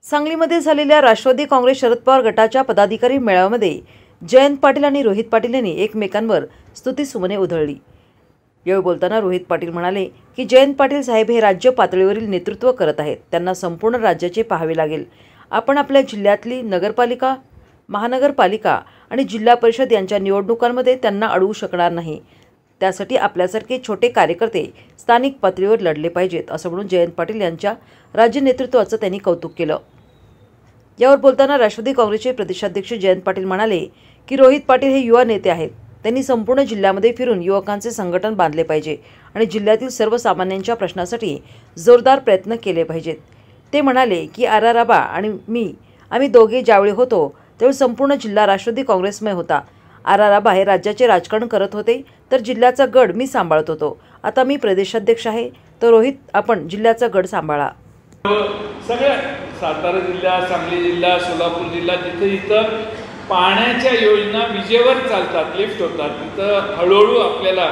सांगलीमध्ये झालेल्या राष्ट्रवादी काँग्रेस शरद पवार गटाच्या पदाधिकारी मेळाव्यामध्ये जयंत पाटील आणि रोहित पाटील यांनी एकमेकांवर स्तुतिसुमने उधळली। यावेळी बोलताना रोहित पाटील म्हणाले की जयंत पाटील साहेब हे राज्य पातळीवरील नेतृत्व करत आहेत, त्यांना संपूर्ण राज्याचे पाहावे लागेल। आपण आपल्या जिल्ह्यातली नगरपालिका, महानगरपालिका आणि जिल्हा परिषद यांच्या निवडणुकांमध्ये त्यांना अडवू शकणार नाही। त्यासाठी आपल्यासारखे छोटे कार्यकर्ते स्थानिक पातळीवर लढले पाहिजेत, असं म्हणून जयंत पाटील यांच्या राज्य नेतृत्वाचं त्यांनी कौतुक केलं। यावर बोलताना राष्ट्रवादी काँग्रेसचे प्रदेशाध्यक्ष जयंत पाटील म्हणाले की रोहित पाटील हे युवा नेते आहेत, त्यांनी संपूर्ण जिल्ह्यामध्ये फिरून युवकांचे संघटन बांधले पाहिजे आणि जिल्ह्यातील सर्वसामान्यांच्या प्रश्नासाठी जोरदार प्रयत्न केले पाहिजेत। ते म्हणाले की आराराबा आणि आम्ही दोघे ज्यावेळी होतो त्यावेळी संपूर्ण जिल्हा राष्ट्रवादी काँग्रेसमय होता। आराराबा हे राज्याचे राजकारण करत होते, तर जिल्ह्याचा गड मी सांभाळत होतो। आता मी प्रदेशाध्यक्ष आहे, तर रोहित आपण जिल्ह्याचा गड सांभाळा। सगळ्या सातारा जिल्हा, सांगली जिल्हा, सोलापूर जिल्हा जिथे इथं पाण्याच्या योजना विजेवर चालतात, लिफ्ट होतात, तिथं हळूहळू आपल्याला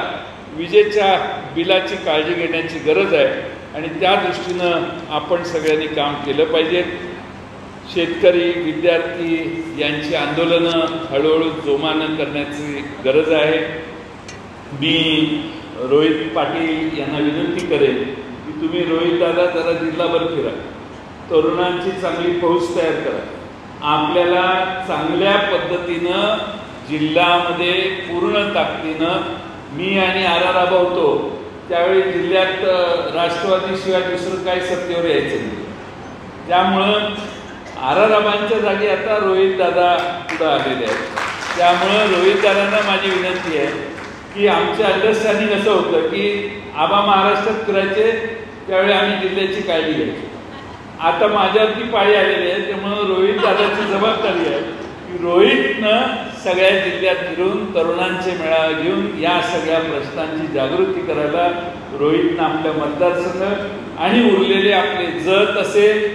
विजेच्या बिलाची काळजी घेण्याची गरज आहे आणि त्या दृष्टीनं आपण सगळ्यांनी काम केलं पाहिजे। शेतकरी, विद्यार्थी यांची आंदोलनं हळूहळू जोमानं करण्याची गरज आहे। मी रोहित पाटील यांना विनंती करेन की तुम्ही रोहित दादा जरा जिल्हाभर फिरा, तरुणांची चांगली फौज तयार करा। आपल्याला चांगल्या पद्धतीनं जिल्ह्यामध्ये पूर्ण ताकदीनं मी आणि आराराबा होतो त्यावेळी जिल्ह्यात राष्ट्रवादीशिवाय दुसरं काही सत्तेवर यायचं नाही। त्यामुळं आराराबांच्या जागी आता रोहित दादा पुढे आलेले आहेत। त्यामुळं रोहित दादांना माझी विनंती आहे की आमचं अंडरस्टँडिंग असं होतं की आबा महाराष्ट्रात फिरायचे त्यावेळी आम्ही जिल्ह्याची काळजी घ्यायची। आता माझ्यावरती पाळी आलेली आहे, त्यामुळं रोहित दादाची जबाबदारी आहे की रोहितनं सगळ्या जिल्ह्यात फिरून तरुणांचे मेळावे घेऊन या सगळ्या प्रश्नांची जागृती करायला रोहितनं आपल्या मतदारसंघ आणि उरलेले आपले जत असेल,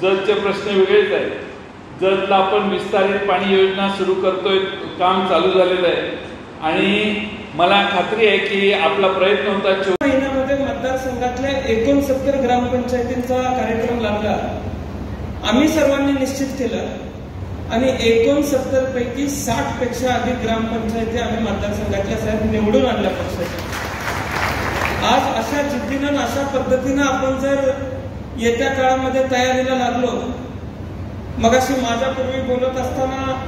जतचे प्रश्न वेगळेच आहेत। जतला आपण विस्तारित पाणी योजना सुरू करतोय, काम चालू झालेलं आहे आणि मला खात्री आहे की आपला प्रयत्न होता 4 महिन्यामध्ये मतदारसंघातल्या 69 ग्रामपंचायतींचा कार्यक्रम लागला। आम्ही सर्वांनी निश्चित केलं आणि 69 पैकी 60 पेक्षा अधिक ग्रामपंचायती आम्ही मतदारसंघातल्या साहेब निवडून आणल्या पक्षाच्या। आज अशा जिद्दीनं अशा पद्धतीनं आपण जर येत्या काळामध्ये तयारीला लागलो, मगाशी माझ्यापूर्वी बोलत असताना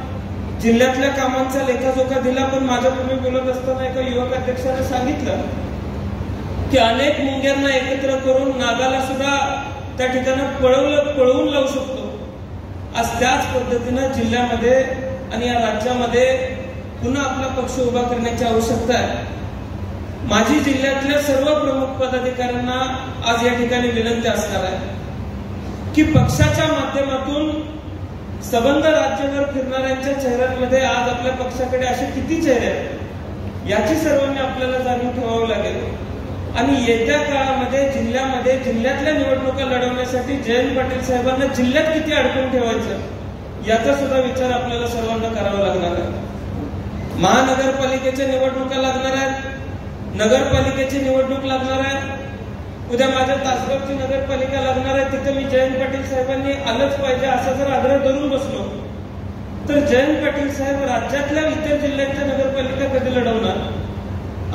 जिल्ह्यातल्या कामांचा लेखाजोखा दिला, पण माझ्यापूर्वी बोलत असताना एका युवक अध्यक्षाने सांगितलं की अनेक मुंग्यांना एकत्र करून नागाला सुद्धा त्या ठिकाणी पळवून लावू शकतो। आज त्याच पद्धतीनं जिल्ह्यामध्ये आणि या राज्यामध्ये पुन्हा आपला पक्ष उभा करण्याची आवश्यकता आहे। माझी जिल्ह्यातल्या सर्व प्रमुख पदाधिकाऱ्यांना आज या ठिकाणी विनंती असणार आहे की पक्षाच्या माध्यमातून सबंध राज्यभर फिरणाऱ्यांच्या चेहऱ्यांमध्ये आज आपल्या पक्षाकडे असे किती चेहरे आहेत याची सर्वांनी आपल्याला जाणून ठेवावं लागेल आणि येत्या काळामध्ये जिल्ह्यातल्या निवडणुका लढवण्यासाठी जयंत पाटील साहेबांना जिल्ह्यात किती अडकून ठेवायचं याचा सुद्धा विचार आपल्याला सर्वांना करावा लागणार आहे। महानगरपालिकेच्या निवडणुका लागणार आहेत, नगरपालिकेची निवडणूक लागणार आहे, उद्या माझ्या तासगावची नगरपालिका लागणार आहे, तिथे मी जयंत पाटील साहेबांनी आलंच पाहिजे असा जर आग्रह धरून बसलो तर जयंत पाटील साहेब राज्यातल्या इतर जिल्ह्यांच्या नगरपालिका कधी लढवणार?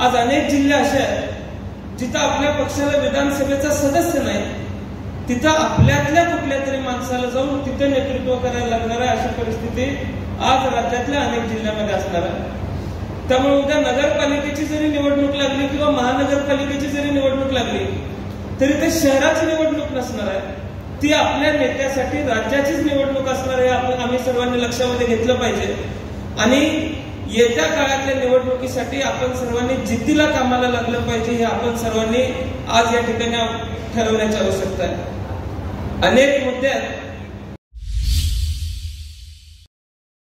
आज अनेक जिल्हे असे आहेत जिथं आपल्या पक्षाला विधानसभेचा सदस्य नाही, तिथं आपल्यातल्या कुठल्या तरी माणसाला जाऊन तिथे नेतृत्व करायला लागणार आहे। अशी परिस्थिती आज राज्यातल्या अनेक जिल्ह्यामध्ये असणार आहे। त्यामुळे उद्या नगरपालिकेची जरी निवडणूक लागली किंवा महानगरपालिकेची जरी निवडणूक लागली तरी ते शहराची निवडणूक नसणार आहे, ती आपल्या नेत्यासाठी राज्याचीच निवडणूक असणार आहे। आम्ही सर्वांनी लक्षामध्ये घेतलं पाहिजे आणि येत्या काळातल्या निवडणुकीसाठी आपण सर्वांनी जिद्दीला कामाला लागलं पाहिजे, हे आपण सर्वांनी आज या ठिकाणी ठरवण्याची आवश्यकता आहे। अनेक मुद्दे आहेत